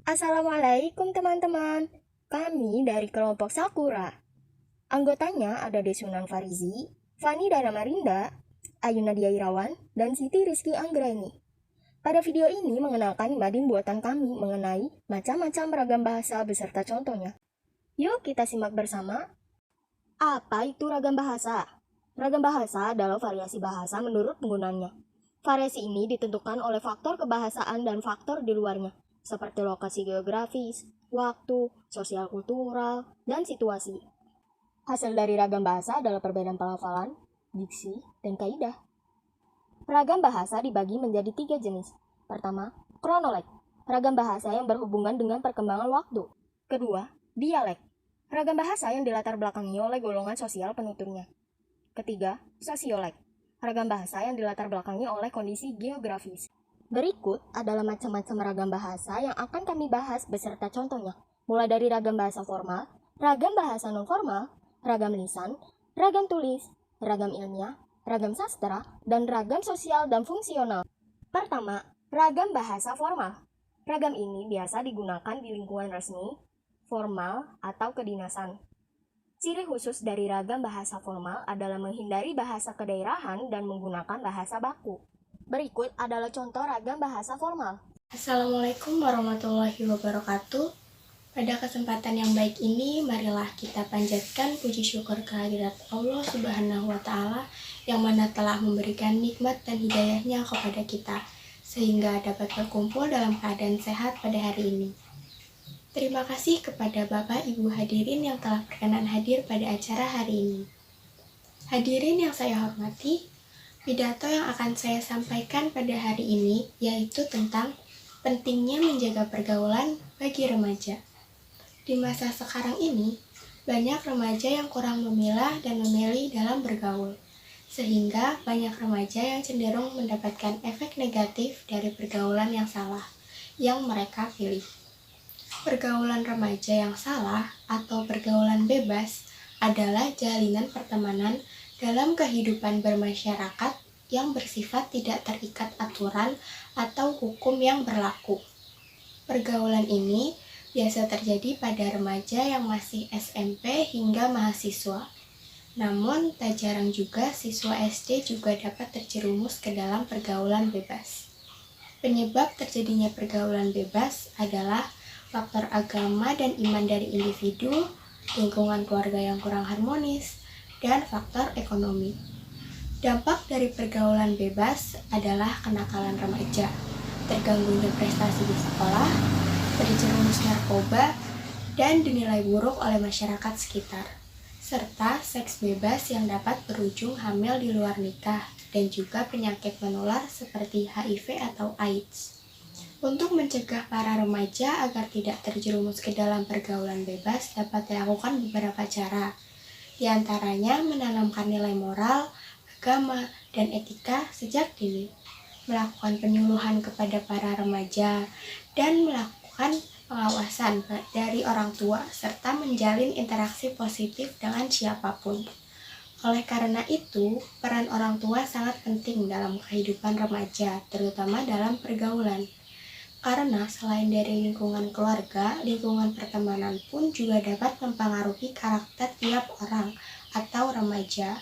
Assalamualaikum teman-teman. Kami dari kelompok Sakura. Anggotanya ada Desunan Farizi, Fani Dara Marinda, Ayu Nadia Irawan, dan Siti Rizky Anggraini. Pada video ini mengenalkan mading buatan kami mengenai macam-macam ragam bahasa beserta contohnya. Yuk kita simak bersama. Apa itu ragam bahasa? Ragam bahasa adalah variasi bahasa menurut penggunanya. Variasi ini ditentukan oleh faktor kebahasaan dan faktor di luarnya, seperti lokasi geografis, waktu, sosial kultural, dan situasi. Hasil dari ragam bahasa adalah perbedaan pelafalan, diksi, dan kaidah. Ragam bahasa dibagi menjadi 3 jenis. Pertama, kronolog, ragam bahasa yang berhubungan dengan perkembangan waktu. Kedua, dialek, ragam bahasa yang dilatar belakangi oleh golongan sosial penuturnya. Ketiga, sosiolek, ragam bahasa yang dilatar belakangi oleh kondisi geografis. Berikut adalah macam-macam ragam bahasa yang akan kami bahas beserta contohnya, mulai dari ragam bahasa formal, ragam bahasa non-formal, ragam lisan, ragam tulis, ragam ilmiah, ragam sastra, dan ragam sosial dan fungsional. Pertama, ragam bahasa formal. Ragam ini biasa digunakan di lingkungan resmi, formal, atau kedinasan. Ciri khusus dari ragam bahasa formal adalah menghindari bahasa kedaerahan dan menggunakan bahasa baku. Berikut adalah contoh ragam bahasa formal. Assalamualaikum warahmatullahi wabarakatuh. Pada kesempatan yang baik ini, marilah kita panjatkan puji syukur kehadirat Allah Subhanahu wa Ta'ala yang mana telah memberikan nikmat dan hidayahnya kepada kita, sehingga dapat berkumpul dalam keadaan sehat pada hari ini. Terima kasih kepada Bapak Ibu hadirin yang telah berkenan hadir pada acara hari ini. Hadirin yang saya hormati, pidato yang akan saya sampaikan pada hari ini yaitu tentang pentingnya menjaga pergaulan bagi remaja. Di masa sekarang ini, banyak remaja yang kurang memilah dan memilih dalam bergaul, sehingga banyak remaja yang cenderung mendapatkan efek negatif dari pergaulan yang salah yang mereka pilih. Pergaulan remaja yang salah atau pergaulan bebas adalah jalinan pertemanan dalam kehidupan bermasyarakat yang bersifat tidak terikat aturan atau hukum yang berlaku. Pergaulan ini biasa terjadi pada remaja yang masih SMP hingga mahasiswa. Namun, tak jarang juga siswa SD juga dapat terjerumus ke dalam pergaulan bebas. Penyebab terjadinya pergaulan bebas adalah faktor agama dan iman dari individu, lingkungan keluarga yang kurang harmonis, dan faktor ekonomi. Dampak dari pergaulan bebas adalah kenakalan remaja, terganggunya prestasi di sekolah, terjerumus narkoba, dan dinilai buruk oleh masyarakat sekitar, serta seks bebas yang dapat berujung hamil di luar nikah, dan juga penyakit menular seperti HIV atau AIDS. Untuk mencegah para remaja agar tidak terjerumus ke dalam pergaulan bebas dapat dilakukan beberapa cara. Di antaranya menanamkan nilai moral, agama, dan etika sejak dini, melakukan penyuluhan kepada para remaja, dan melakukan pengawasan dari orang tua, serta menjalin interaksi positif dengan siapapun. Oleh karena itu, peran orang tua sangat penting dalam kehidupan remaja, terutama dalam pergaulan. Karena selain dari lingkungan keluarga, lingkungan pertemanan pun juga dapat mempengaruhi karakter tiap orang atau remaja.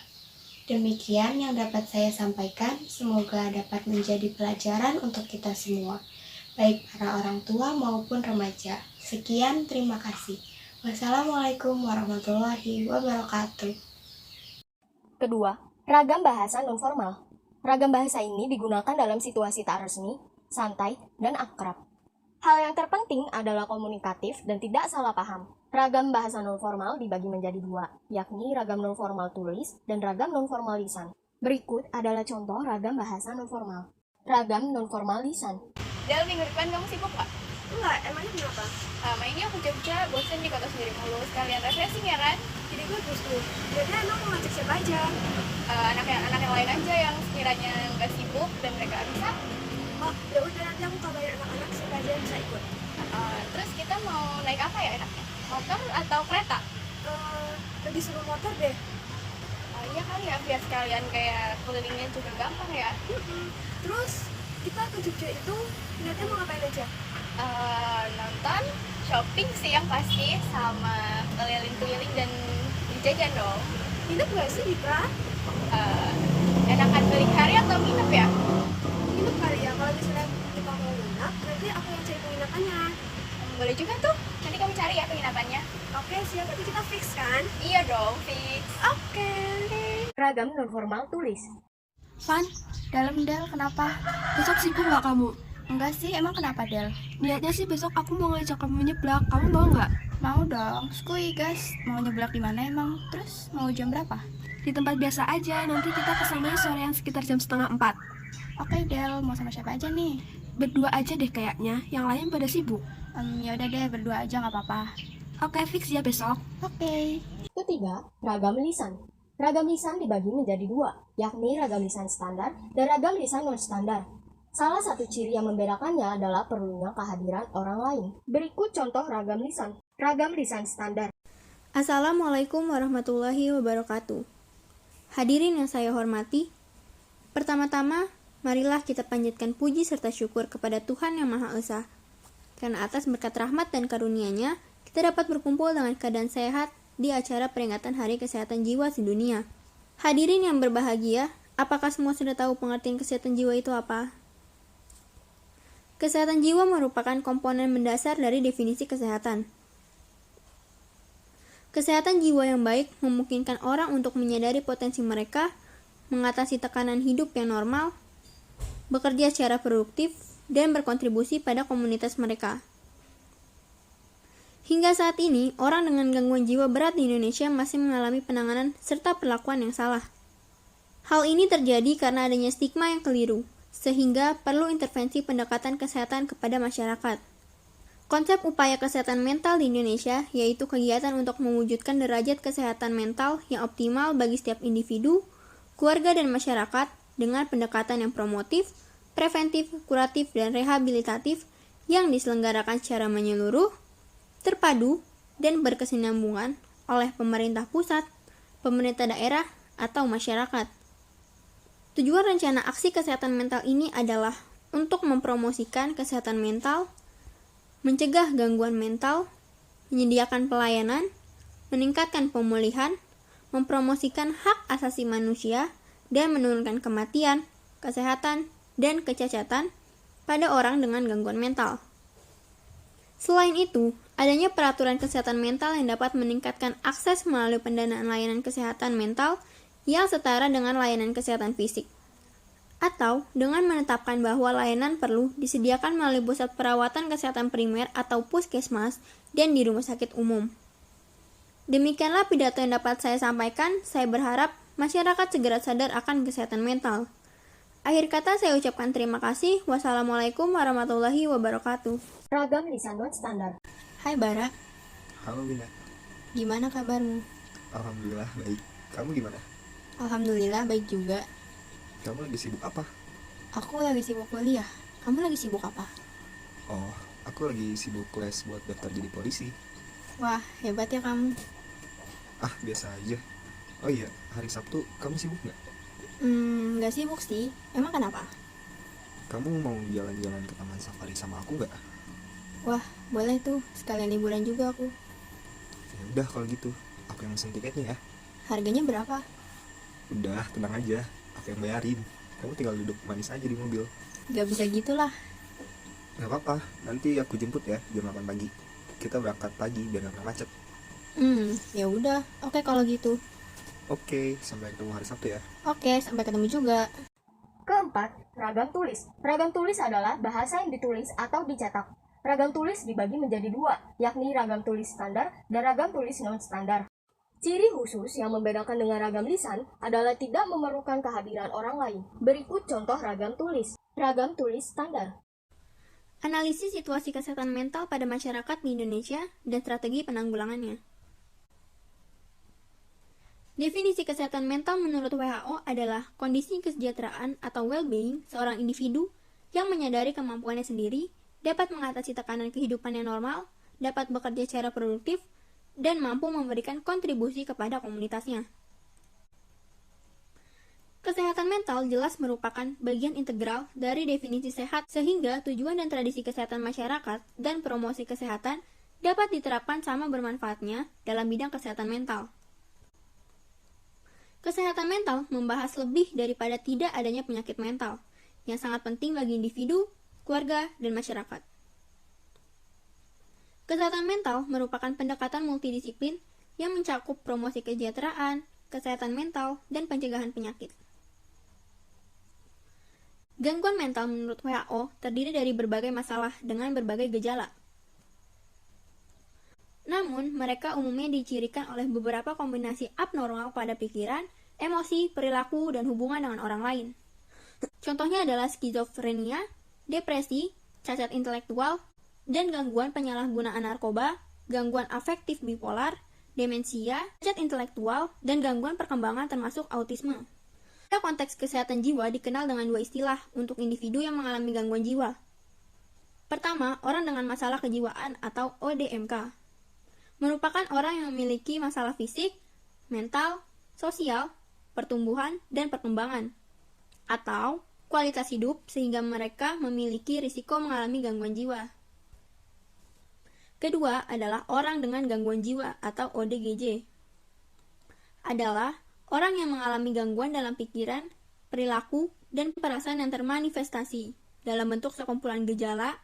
Demikian yang dapat saya sampaikan, semoga dapat menjadi pelajaran untuk kita semua, baik para orang tua maupun remaja. Sekian, terima kasih. Wassalamualaikum warahmatullahi wabarakatuh. Kedua, ragam bahasa non-formal. Ragam bahasa ini digunakan dalam situasi tak resmi, santai, dan akrab. Hal yang terpenting adalah komunikatif dan tidak salah paham. Ragam bahasa non-formal dibagi menjadi 2, yakni ragam non-formal tulis dan ragam non-formal lisan. Berikut adalah contoh ragam bahasa non-formal. Ragam non-formal lisan. Del, minggu depan kamu sibuk gak? Enggak, emangnya kenapa? Mainnya ke Jogja, bosen di kota sendiri mulu. Sekalian refreshing ya kan? Jadi bagus tuh. Jadi emang mau ngajak siapa aja? Anak yang lain aja yang sekiranya nggak sibuk dan mereka bisa. Oh, ya udah nanti aku kabarin anak-anak supaya dia bisa ikut. Terus kita mau naik apa ya enaknya? Motor atau kereta? Lebih seru motor deh. Iya kali ya, biar sekalian kayak kelilingnya juga gampang ya. Terus kita ke Jogja itu niatnya mau ngapain aja? Nonton shopping sih yang pasti, sama keliling-keliling dan jajan dong. Nginep gak sih, Dika? Enakan balik hari atau nginep ya? Nginep kali ya, kalau misalnya kita mau nginep, berarti aku yang cari penginapannya. Boleh juga tuh, nanti kamu cari ya penginapannya. Oke, siap, berarti kita fix kan? Iya dong, fix. Oke. Ragam non formal tulis. Van, dalam Del, kenapa? Besok sibuk nggak kamu? Enggak sih, emang kenapa Del? Niatnya sih besok aku mau ngajak kamu nyeblak. Kamu mau nggak? Mau dong, skuy guys. Mau nyeblak di mana emang? Terus mau jam berapa? Di tempat biasa aja. Nanti kita kesana sorean sekitar jam 3:30. Oke Del, mau sama siapa aja nih? Berdua aja deh kayaknya. Yang lain pada sibuk. Ya udah deh, berdua aja nggak apa-apa. Oke, fix ya besok. Oke. Ketiga, ragam lisan. Ragam lisan dibagi menjadi dua, yakni ragam lisan standar dan ragam lisan non-standar. Salah satu ciri yang membedakannya adalah perlunya kehadiran orang lain. Berikut contoh ragam lisan. Ragam lisan standar. Assalamualaikum warahmatullahi wabarakatuh. Hadirin yang saya hormati, pertama-tama, marilah kita panjatkan puji serta syukur kepada Tuhan Yang Maha Esa. Karena atas berkat rahmat dan karunia-Nya, kita dapat berkumpul dengan keadaan sehat di acara peringatan Hari Kesehatan Jiwa Sedunia. Hadirin yang berbahagia, apakah semua sudah tahu pengertian kesehatan jiwa itu apa? Kesehatan jiwa merupakan komponen mendasar dari definisi kesehatan. Kesehatan jiwa yang baik memungkinkan orang untuk menyadari potensi mereka, mengatasi tekanan hidup yang normal, bekerja secara produktif, dan berkontribusi pada komunitas mereka. Hingga saat ini, orang dengan gangguan jiwa berat di Indonesia masih mengalami penanganan serta perlakuan yang salah. Hal ini terjadi karena adanya stigma yang keliru, sehingga perlu intervensi pendekatan kesehatan kepada masyarakat. Konsep upaya kesehatan mental di Indonesia yaitu kegiatan untuk mewujudkan derajat kesehatan mental yang optimal bagi setiap individu, keluarga, dan masyarakat dengan pendekatan yang promotif, preventif, kuratif, dan rehabilitatif yang diselenggarakan secara menyeluruh, terpadu, dan berkesinambungan oleh pemerintah pusat, pemerintah daerah, atau masyarakat. Tujuan rencana aksi kesehatan mental ini adalah untuk mempromosikan kesehatan mental, mencegah gangguan mental, menyediakan pelayanan, meningkatkan pemulihan, mempromosikan hak asasi manusia, dan menurunkan kematian, kesehatan, dan kecacatan pada orang dengan gangguan mental. Selain itu, adanya peraturan kesehatan mental yang dapat meningkatkan akses melalui pendanaan layanan kesehatan mental yang setara dengan layanan kesehatan fisik. Atau dengan menetapkan bahwa layanan perlu disediakan melalui pusat perawatan kesehatan primer atau puskesmas dan di rumah sakit umum. Demikianlah pidato yang dapat saya sampaikan. Saya berharap masyarakat segera sadar akan kesehatan mental. Akhir kata saya ucapkan terima kasih. Wassalamualaikum warahmatullahi wabarakatuh. Ragam lisan non-standar. Hai Bara, Halo Bina, gimana kabarmu? alhamdulillah baik. Kamu gimana? Alhamdulillah baik juga. Kamu lagi sibuk apa? Aku lagi sibuk kuliah. Kamu lagi sibuk apa? Oh, aku lagi sibuk les buat daftar jadi polisi. Wah, hebat ya kamu. Ah, biasa aja. Oh iya, hari Sabtu kamu sibuk nggak? Nggak sibuk sih. Emang kenapa? Kamu mau jalan-jalan ke taman safari sama aku nggak? Wah, boleh tuh. Sekalian liburan juga aku. Ya udah kalau gitu, aku yang mesen tiketnya ya. Harganya berapa? Udah, tenang aja, aku yang bayarin. Kamu tinggal duduk manis aja di mobil. Gak bisa gitulah. Gak apa-apa, nanti aku jemput ya jam 8 pagi. Kita berangkat pagi biar gak macet. Ya udah. Oke kalau gitu. Oke, sampai ketemu hari Sabtu ya. Oke, sampai ketemu juga. Keempat, ragam tulis. Ragam tulis adalah bahasa yang ditulis atau dicetak. Ragam tulis dibagi menjadi dua, yakni ragam tulis standar dan ragam tulis non-standar. Ciri khusus yang membedakan dengan ragam lisan adalah tidak memerlukan kehadiran orang lain. Berikut contoh ragam tulis. Ragam tulis standar. Analisis situasi kesehatan mental pada masyarakat di Indonesia dan strategi penanggulangannya. Definisi kesehatan mental menurut WHO adalah kondisi kesejahteraan atau well-being seorang individu yang menyadari kemampuannya sendiri, dapat mengatasi tekanan kehidupan yang normal, dapat bekerja secara produktif, dan mampu memberikan kontribusi kepada komunitasnya. Kesehatan mental jelas merupakan bagian integral dari definisi sehat, sehingga tujuan dan tradisi kesehatan masyarakat dan promosi kesehatan dapat diterapkan sama bermanfaatnya dalam bidang kesehatan mental. Kesehatan mental membahas lebih daripada tidak adanya penyakit mental, yang sangat penting bagi individu, keluarga, dan masyarakat. Kesehatan mental merupakan pendekatan multidisiplin yang mencakup promosi kesejahteraan, kesehatan mental, dan pencegahan penyakit. Gangguan mental menurut WHO terdiri dari berbagai masalah dengan berbagai gejala. Namun, mereka umumnya dicirikan oleh beberapa kombinasi abnormal pada pikiran, emosi, perilaku, dan hubungan dengan orang lain. Contohnya adalah skizofrenia, depresi, cacat intelektual, dan gangguan penyalahgunaan narkoba, gangguan afektif bipolar, demensia, cacat intelektual, dan gangguan perkembangan termasuk autisme. Pada konteks kesehatan jiwa dikenal dengan dua istilah untuk individu yang mengalami gangguan jiwa. Pertama, orang dengan masalah kejiwaan atau ODMK. Merupakan orang yang memiliki masalah fisik, mental, sosial, pertumbuhan, dan perkembangan. Atau kualitas hidup sehingga mereka memiliki risiko mengalami gangguan jiwa. Kedua adalah orang dengan gangguan jiwa atau ODGJ. Adalah orang yang mengalami gangguan dalam pikiran, perilaku, dan perasaan yang termanifestasi dalam bentuk sekumpulan gejala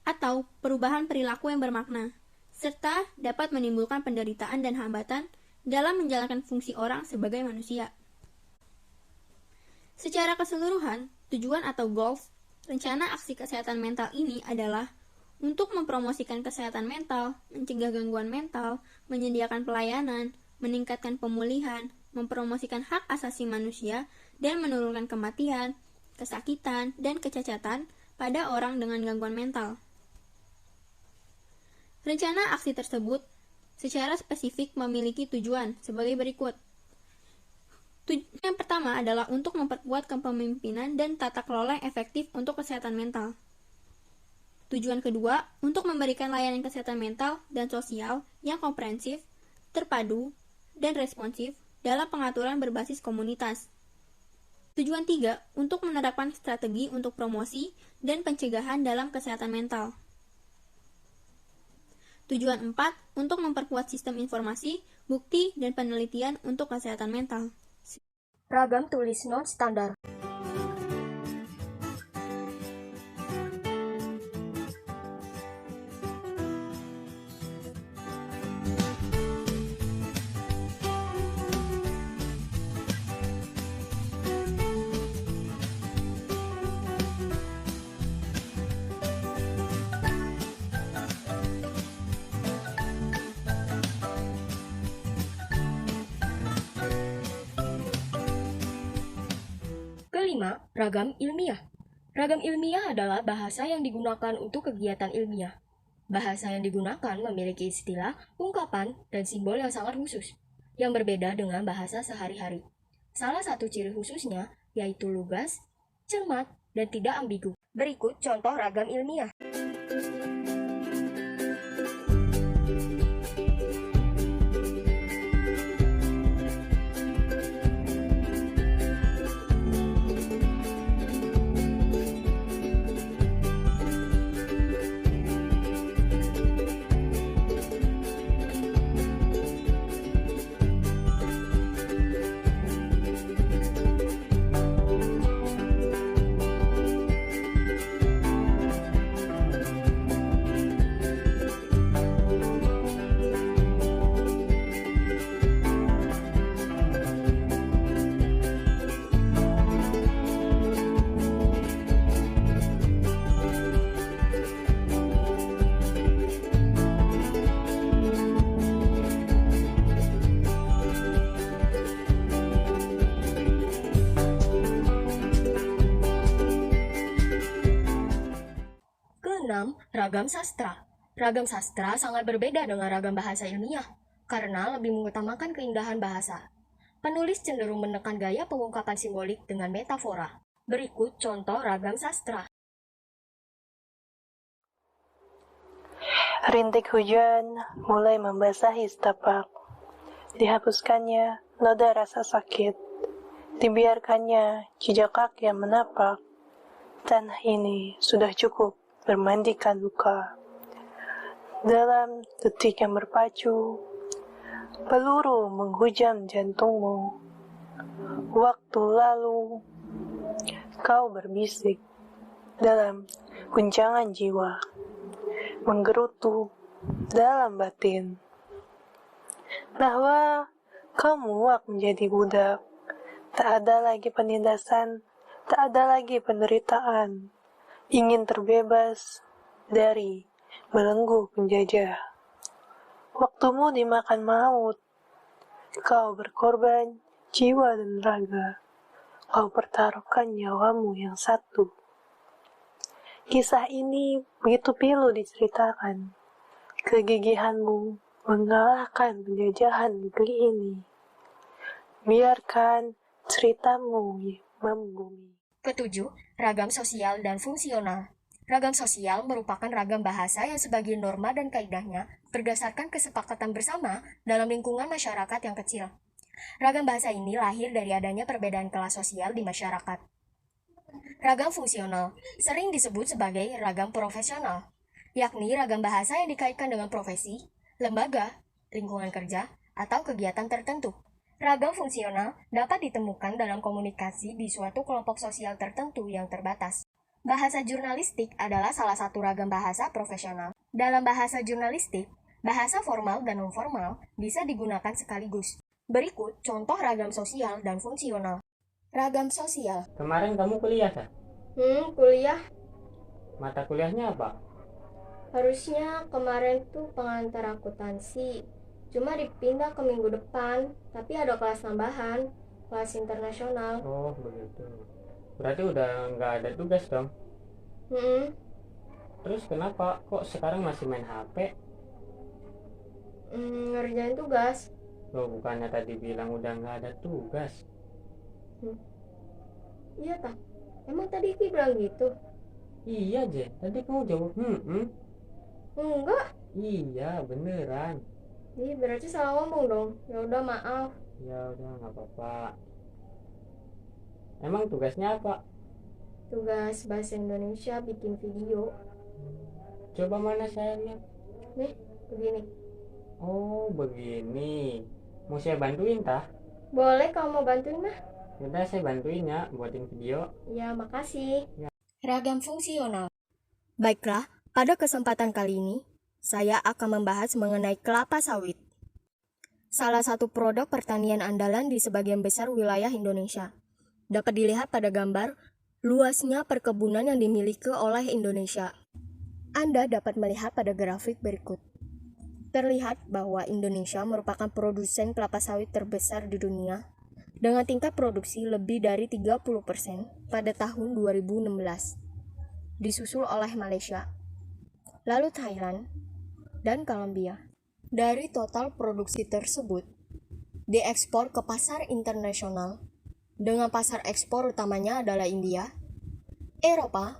atau perubahan perilaku yang bermakna, serta dapat menimbulkan penderitaan dan hambatan dalam menjalankan fungsi orang sebagai manusia. Secara keseluruhan, tujuan atau goals rencana aksi kesehatan mental ini adalah untuk mempromosikan kesehatan mental, mencegah gangguan mental, menyediakan pelayanan, meningkatkan pemulihan, mempromosikan hak asasi manusia, dan menurunkan kematian, kesakitan, dan kecacatan pada orang dengan gangguan mental. Rencana aksi tersebut secara spesifik memiliki tujuan sebagai berikut. Tujuan yang pertama adalah untuk memperkuat kepemimpinan dan tata kelola yang efektif untuk kesehatan mental. Tujuan kedua, untuk memberikan layanan kesehatan mental dan sosial yang komprehensif, terpadu, dan responsif dalam pengaturan berbasis komunitas. Tujuan tiga, untuk menerapkan strategi untuk promosi dan pencegahan dalam kesehatan mental. Tujuan empat, untuk memperkuat sistem informasi, bukti, dan penelitian untuk kesehatan mental. Ragam tulis non-standar. Kelima, ragam ilmiah. Ragam ilmiah adalah bahasa yang digunakan untuk kegiatan ilmiah. Bahasa yang digunakan memiliki istilah, ungkapan, dan simbol yang sangat khusus, yang berbeda dengan bahasa sehari-hari. Salah satu ciri khususnya yaitu lugas, cermat, dan tidak ambigu. Berikut contoh ragam ilmiah. Keenam, ragam sastra. Ragam sastra sangat berbeda dengan ragam bahasa ilmiah, karena lebih mengutamakan keindahan bahasa. Penulis cenderung menekan gaya pengungkapan simbolik dengan metafora. Berikut contoh ragam sastra. Rintik hujan mulai membasahi setapak. Dihapuskannya noda rasa sakit. Dibiarkannya jejak kaki yang menapak. Tanah ini sudah cukup bermandikan luka. Dalam detik yang berpacu, peluru menghujam jantungmu. Waktu lalu, kau berbisik dalam guncangan jiwa, menggerutu dalam batin, bahwa kau muak menjadi budak. Tak ada lagi penindasan, tak ada lagi penderitaan. Ingin terbebas dari belenggu penjajah. Waktumu dimakan maut. Kau berkorban jiwa dan raga. Kau pertaruhkan nyawamu yang satu. Kisah ini begitu pilu diceritakan. Kegigihanmu mengalahkan penjajahan negeri ini. Biarkan ceritamu membumi. Ketujuh, ragam sosial dan fungsional. Ragam sosial merupakan ragam bahasa yang sebagai norma dan kaidahnya berdasarkan kesepakatan bersama dalam lingkungan masyarakat yang kecil. Ragam bahasa ini lahir dari adanya perbedaan kelas sosial di masyarakat. Ragam fungsional sering disebut sebagai ragam profesional, yakni ragam bahasa yang dikaitkan dengan profesi, lembaga, lingkungan kerja, atau kegiatan tertentu. Ragam fungsional dapat ditemukan dalam komunikasi di suatu kelompok sosial tertentu yang terbatas. Bahasa jurnalistik adalah salah satu ragam bahasa profesional. Dalam bahasa jurnalistik, bahasa formal dan non-formal bisa digunakan sekaligus. Berikut contoh ragam sosial dan fungsional. Ragam sosial. Kemarin kamu kuliah, Sa? Kuliah. Mata kuliahnya apa? Harusnya kemarin tuh pengantar akuntansi. Cuma dipindah ke minggu depan, tapi ada kelas tambahan, kelas internasional. Oh, begitu. Berarti udah nggak ada tugas dong? Terus kenapa kok sekarang masih main HP? Ngerjain tugas. Loh, bukannya tadi bilang udah nggak ada tugas? Iya tak? Emang tadi Ki bilang gitu? Iya, Je. Tadi kamu jawab, Enggak. Iya, beneran. Ih, berarti salah ngomong dong. Ya udah maaf. Ya udah, nggak apa-apa. Emang tugasnya apa? Tugas bahasa Indonesia bikin video. Coba mana saya lihat. Nih, begini. Oh, begini. Mau saya bantuin, tah? Boleh kalau mau bantuin mah. Yaudah, saya bantuin ya, buatin video. Ya, makasih. Ragam fungsional. Baiklah, pada kesempatan kali ini, saya akan membahas mengenai kelapa sawit. Salah satu produk pertanian andalan di sebagian besar wilayah Indonesia. Dapat dilihat pada gambar luasnya perkebunan yang dimiliki oleh Indonesia. Anda dapat melihat pada grafik berikut. Terlihat bahwa Indonesia merupakan produsen kelapa sawit terbesar di dunia dengan tingkat produksi lebih dari 30% pada tahun 2016. Disusul oleh Malaysia, lalu Thailand, dan Kolombia. Dari total produksi tersebut, diekspor ke pasar internasional, dengan pasar ekspor utamanya adalah India, Eropa,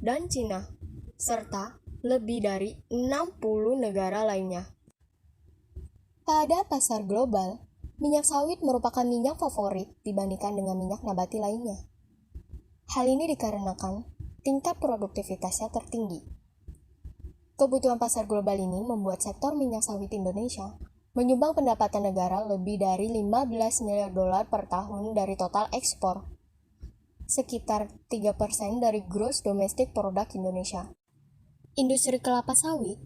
dan Cina, serta lebih dari 60 negara lainnya. Pada pasar global, minyak sawit merupakan minyak favorit dibandingkan dengan minyak nabati lainnya. Hal ini dikarenakan tingkat produktivitasnya tertinggi. Kebutuhan pasar global ini membuat sektor minyak sawit Indonesia menyumbang pendapatan negara lebih dari 15 miliar dolar per tahun dari total ekspor, sekitar 3% dari gross domestic product Indonesia. Industri kelapa sawit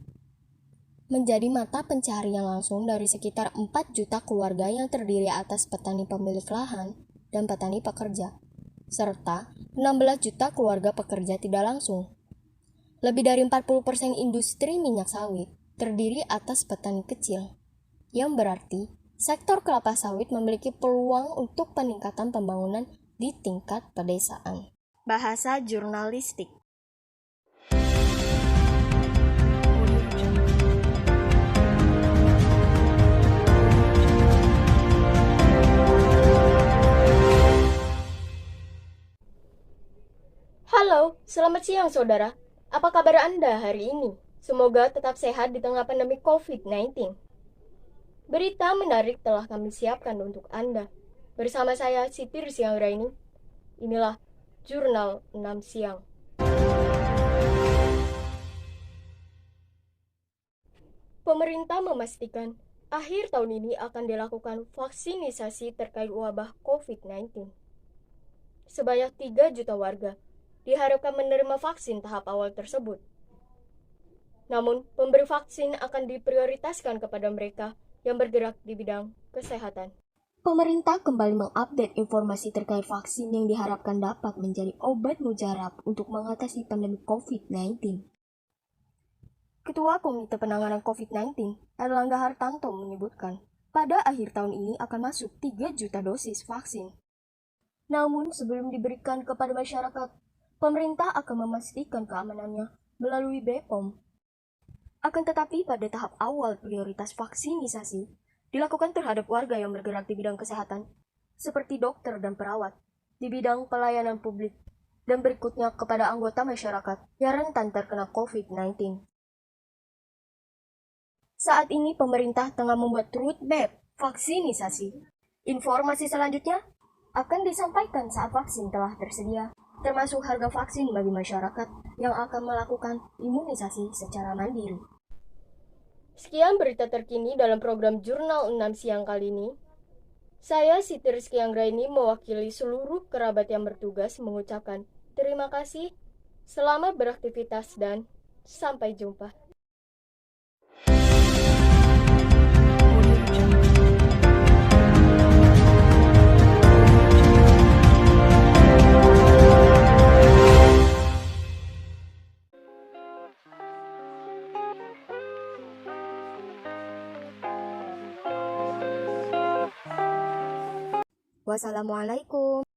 menjadi mata pencaharian langsung dari sekitar 4 juta keluarga yang terdiri atas petani pemilik lahan dan petani pekerja, serta 16 juta keluarga pekerja tidak langsung. Lebih dari 40% industri minyak sawit terdiri atas petani kecil, yang berarti sektor kelapa sawit memiliki peluang untuk peningkatan pembangunan di tingkat pedesaan. Bahasa jurnalistik. Halo, selamat siang saudara. Apa kabar Anda hari ini? Semoga tetap sehat di tengah pandemi COVID-19. Berita menarik telah kami siapkan untuk Anda. Bersama saya Siti Rizky Anggraini. Inilah Jurnal 6 Siang. Pemerintah memastikan akhir tahun ini akan dilakukan vaksinisasi terkait wabah COVID-19. Sebanyak 3 juta warga diharapkan menerima vaksin tahap awal tersebut. Namun, pemberi vaksin akan diprioritaskan kepada mereka yang bergerak di bidang kesehatan. Pemerintah kembali mengupdate informasi terkait vaksin yang diharapkan dapat menjadi obat mujarab untuk mengatasi pandemi COVID-19. Ketua Komite Penanganan COVID-19, Erlangga Hartanto menyebutkan, pada akhir tahun ini akan masuk 3 juta dosis vaksin. Namun, sebelum diberikan kepada masyarakat, pemerintah akan memastikan keamanannya melalui BPOM. Akan tetapi, pada tahap awal prioritas vaksinisasi dilakukan terhadap warga yang bergerak di bidang kesehatan, seperti dokter dan perawat, di bidang pelayanan publik, dan berikutnya kepada anggota masyarakat yang rentan terkena COVID-19. Saat ini pemerintah tengah membuat roadmap vaksinisasi. Informasi selanjutnya akan disampaikan saat vaksin telah tersedia, termasuk harga vaksin bagi masyarakat yang akan melakukan imunisasi secara mandiri. Sekian berita terkini dalam program Jurnal 6 siang kali ini. Saya Siti Rizky Anggraini mewakili seluruh kerabat yang bertugas mengucapkan terima kasih, selamat beraktivitas, dan sampai jumpa. Wassalamualaikum.